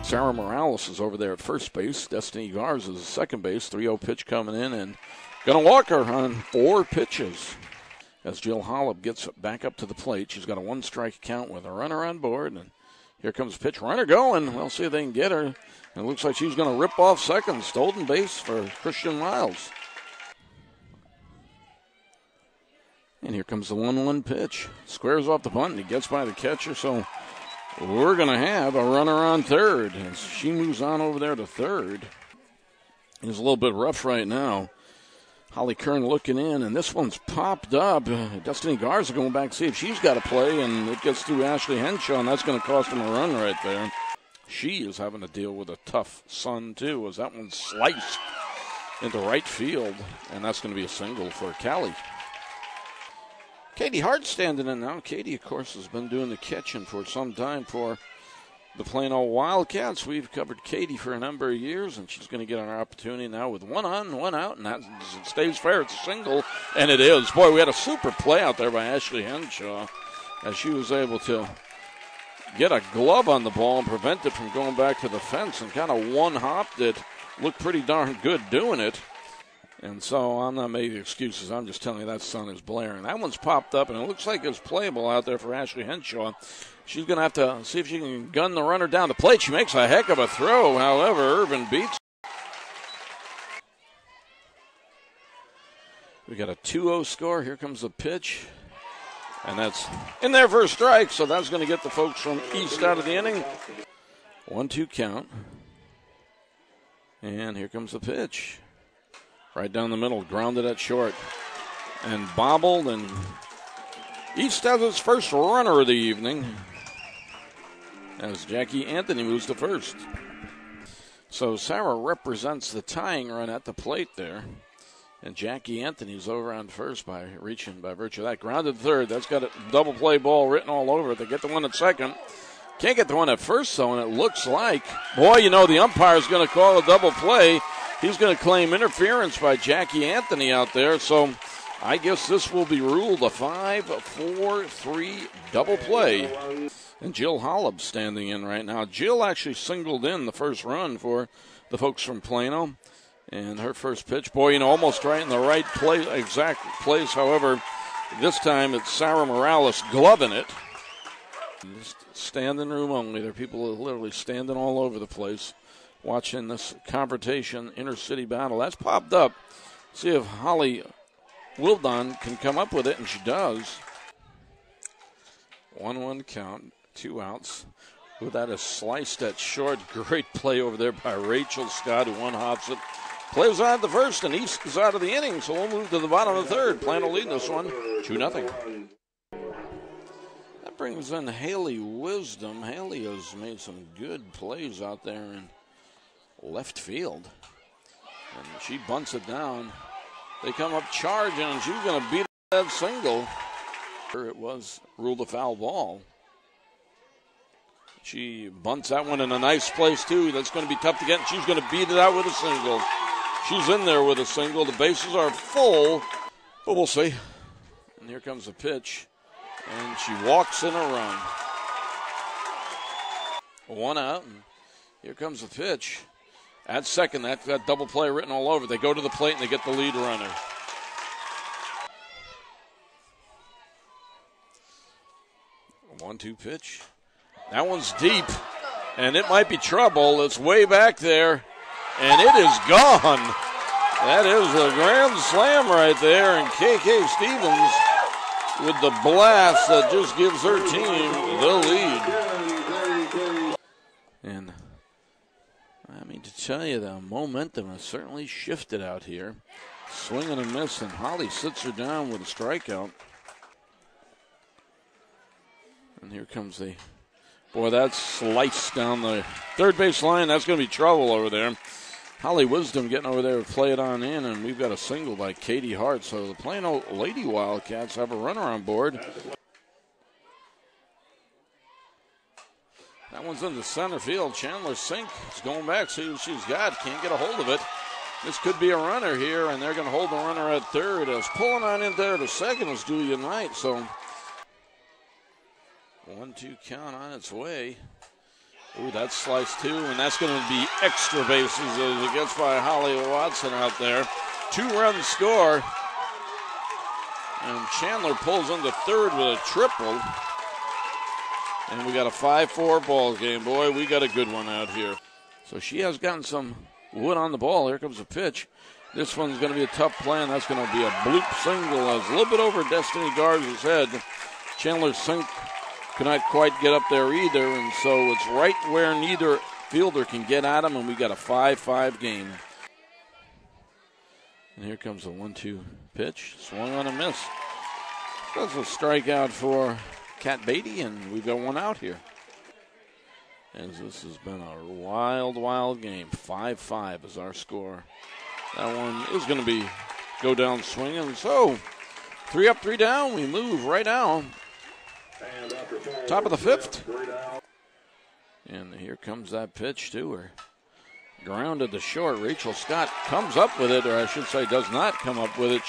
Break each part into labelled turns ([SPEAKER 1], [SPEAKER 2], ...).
[SPEAKER 1] Sarah Morales is over there at first base. Destiny Garza is at second base. 3-0 pitch coming in, and going to walk her on 4 pitches. As Jill Hollop gets back up to the plate, she's got a 1-strike count with a runner on board. And here comes the pitch. Runner going. We'll see if they can get her. And it looks like she's going to rip off second. Stolen base for Christian Miles. And here comes the 1-1 pitch. Squares off the bunt, and he gets by the catcher. So we're going to have a runner on third as she moves on over there to third. It's a little bit rough right now. Holly Kern looking in, and this one's popped up. Destiny Garza going back to see if she's got to play, and it gets through Ashley Henshaw, and that's going to cost him a run right there. She is having to deal with a tough son, too, as that one's sliced into right field, and that's going to be a single for Callie. Katie Hart standing in now. Katie, of course, has been doing the catching for some time for the Plano Wildcats. We've covered Katie for a number of years, and she's going to get an opportunity now with 1 on, 1 out, and that stays fair. It's a single, and it is. Boy, we had a super play out there by Ashley Henshaw as she was able to get a glove on the ball and prevent it from going back to the fence, and kind of one-hopped it. Looked pretty darn good doing it. And so I'm not making excuses. I'm just telling you that sun is blaring. That one's popped up, and it looks like it's playable out there for Ashley Henshaw. She's going to have to see if she can gun the runner down the plate. She makes a heck of a throw. However, Urban beats. We got a 2-0 score. Here comes the pitch. And that's in there for a strike, so that's going to get the folks from East out of the inning. 1-2 count. And here comes the pitch. Right down the middle, grounded at short. And bobbled, and East has its first runner of the evening as Jackie Anthony moves to first. So Sarah represents the tying run at the plate there. And Jackie Anthony's over on first by virtue of that. Grounded third. That's got a double play ball written all over it. They get the one at second. Can't get the one at first, though, and it looks like, boy, you know, the umpire's going to call a double play. He's going to claim interference by Jackie Anthony out there. So I guess this will be ruled a 5-4-3 double play. And Jill Hollop standing in right now. Jill actually singled in the first run for the folks from Plano. And her first pitch, boy, you know, almost right in the right place, exact place. However, this time it's Sarah Morales gloving it. Just standing room only. There are people literally standing all over the place watching this confrontation, inter-city battle. That's popped up. See if Holly Wildon can come up with it, and she does. 1-1 count, 2 outs. Ooh, that is sliced at short. Great play over there by Rachel Scott, who one-hops it. Plays out the first, and East is out of the inning, so we'll move to the bottom of the third. Plano leading this one 2-0. That brings in Haley Wisdom. Haley has made some good plays out there in left field. And she bunts it down. They come up charging, and she's going to beat that single. It was ruled a foul ball. She bunts that one in a nice place, too. That's going to be tough to get, and she's going to beat it out with a single. She's in there with a single. The bases are full, but we'll see. And here comes the pitch, and she walks in a run. 1 out, and here comes the pitch. At second, that double play written all over. They go to the plate, and they get the lead runner. A 1-2 pitch. That one's deep, and it might be trouble. It's way back there. And it is gone. That is a grand slam right there. And KK Stevens with the blast that just gives her team the lead. And I mean to tell you, the momentum has certainly shifted out here. Swing and a miss, and Holly sits her down with a strikeout. And here comes the, boy, that's sliced down the third base line. That's going to be trouble over there. Holly Wisdom getting over there to play it on in, and we've got a single by Katie Hart. So the Plano Lady Wildcats have a runner on board. That one's into center field. Chandler Sink is going back, see what she's got. Can't get a hold of it. This could be a runner here, and they're going to hold the runner at third. As pulling on in there to second is Julia Knight. So 1-2 count on its way. Ooh, that's sliced too, and that's going to be extra bases as it gets by Holly Watson out there. 2-run score. And Chandler pulls into third with a triple. And we got a 5-4 ball game. Boy, we got a good one out here. So she has gotten some wood on the ball. Here comes a pitch. This one's going to be a tough play, and that's going to be a bloop single. It's a little bit over Destiny Garza's head. Chandler's sink could not quite get up there either, and so it's right where neither fielder can get at him, and we got a 5-5 game. And here comes a 1-2 pitch. Swung on a miss. That's a strikeout for Kat Beatty, and we've got one out here. As this has been a wild, wild game. 5-5 is our score. That one is going to go down swinging. So 3 up, 3 down. We move right now. Top of the 5th. And here comes that pitch to her. Grounded to short. Rachel Scott comes up with it, or I should say does not come up with it.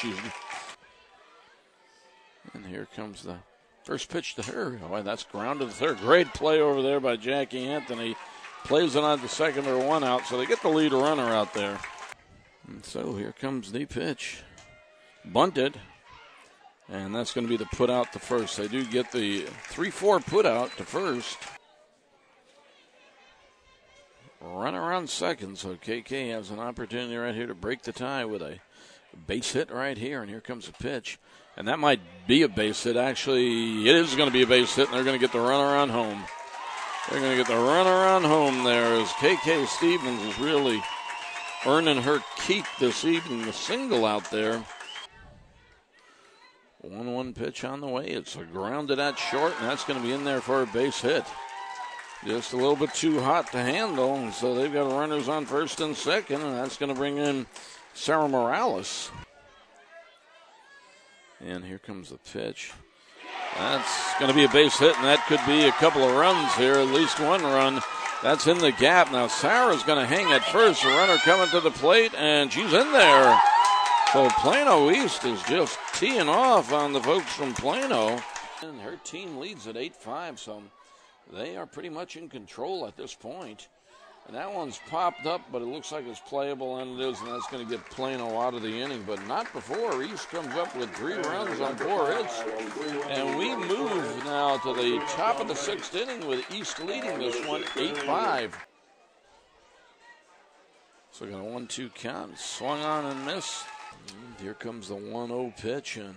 [SPEAKER 1] And here comes the first pitch to her. Oh, that's grounded to third. Great play over there by Jackie Anthony. Plays it on to second or 1 out, so they get the lead runner out there. And so here comes the pitch. Bunted. And that's going to be the put out to first. They do get the 3-4 put out to first. Runner on second, so KK has an opportunity right here to break the tie with a base hit right here. And here comes a pitch. And that might be a base hit. Actually, it is going to be a base hit, and they're going to get the runner on home. They're going to get the runner on home there as KK Stevens is really earning her keep this evening. The single out there. 1-1 pitch on the way. It's a grounded at short, and that's going to be in there for a base hit. Just a little bit too hot to handle, and so they've got runners on first and second, and that's going to bring in Sarah Morales. And here comes the pitch. That's going to be a base hit, and that could be a couple of runs here, at least 1 run. That's in the gap. Now Sarah's going to hang at first. The runner coming to the plate, and she's in there. So Plano East is just teeing off on the folks from Plano. And her team leads at 8-5, so they are pretty much in control at this point. And that one's popped up, but it looks like it's playable, and it is, and that's going to get Plano out of the inning. But not before East comes up with 3 runs on 4 hits. And we move now to the top of the 6th inning with East leading this one 8-5. So we got a 1-2 count. Swung on and missed. Here comes the 1-0 pitch, and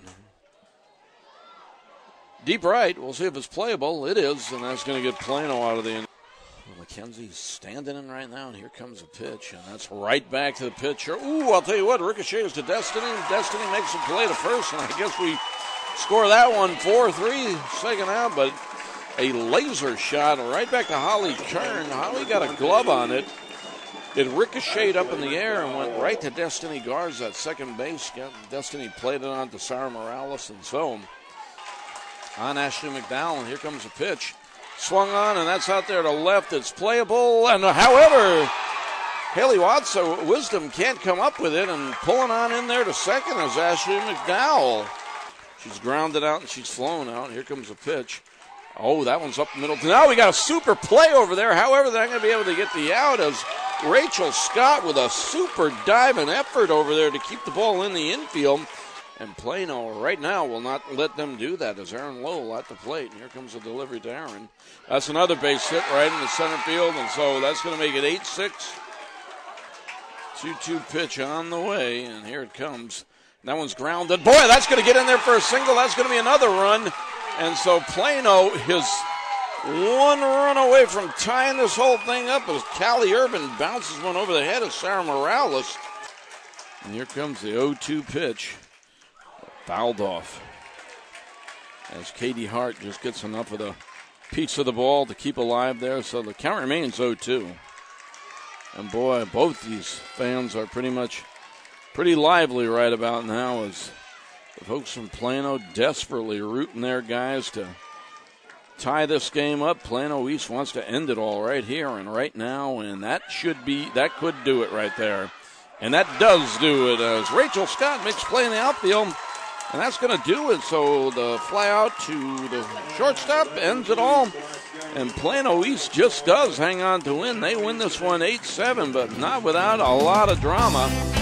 [SPEAKER 1] deep right. We'll see if it's playable. It is, and that's going to get Plano out of the inning. Well, McKenzie's standing in right now, and here comes a pitch, and that's right back to the pitcher. Ooh, I'll tell you what, ricochets to Destiny. Destiny makes a play to first, and I guess we score that one 4-3, second out, but a laser shot right back to Holly Kern. Holly got a glove on it. It ricocheted up in the air and went right to Destiny Garza at second base. Destiny played it on to Sarah Morales, and so on Ashley McDowell, and here comes a pitch. Swung on, and that's out there to left. It's playable, and however, Haley Wisdom can't come up with it, and pulling on in there to second is Ashley McDowell. She's grounded out, and she's flown out. Here comes a pitch. Oh, that one's up the middle. Now we got a super play over there. However, they're not going to be able to get the out as Rachel Scott with a super diving effort over there to keep the ball in the infield. And Plano right now will not let them do that as Aaron Lowell at the plate. And here comes the delivery to Aaron. That's another base hit right in the center field. And so that's going to make it 8-6. 2-2 pitch on the way. And here it comes. That one's grounded. Boy, that's going to get in there for a single. That's going to be another run. And so Plano is 1 run away from tying this whole thing up as Callie Urban bounces one over the head of Sarah Morales. And here comes the 0-2 pitch. Fouled off. As Katie Hart just gets enough of the piece of the ball to keep alive there. So the count remains 0-2. And boy, both these fans are pretty lively right about now as the folks from Plano desperately rooting their guys to tie this game up. Plano East wants to end it all right here and right now, and that could do it right there. And that does do it as Rachel Scott makes play in the outfield, and that's going to do it. So the fly out to the shortstop ends it all. And Plano East just does hang on to win. They win this one 8-7, but not without a lot of drama.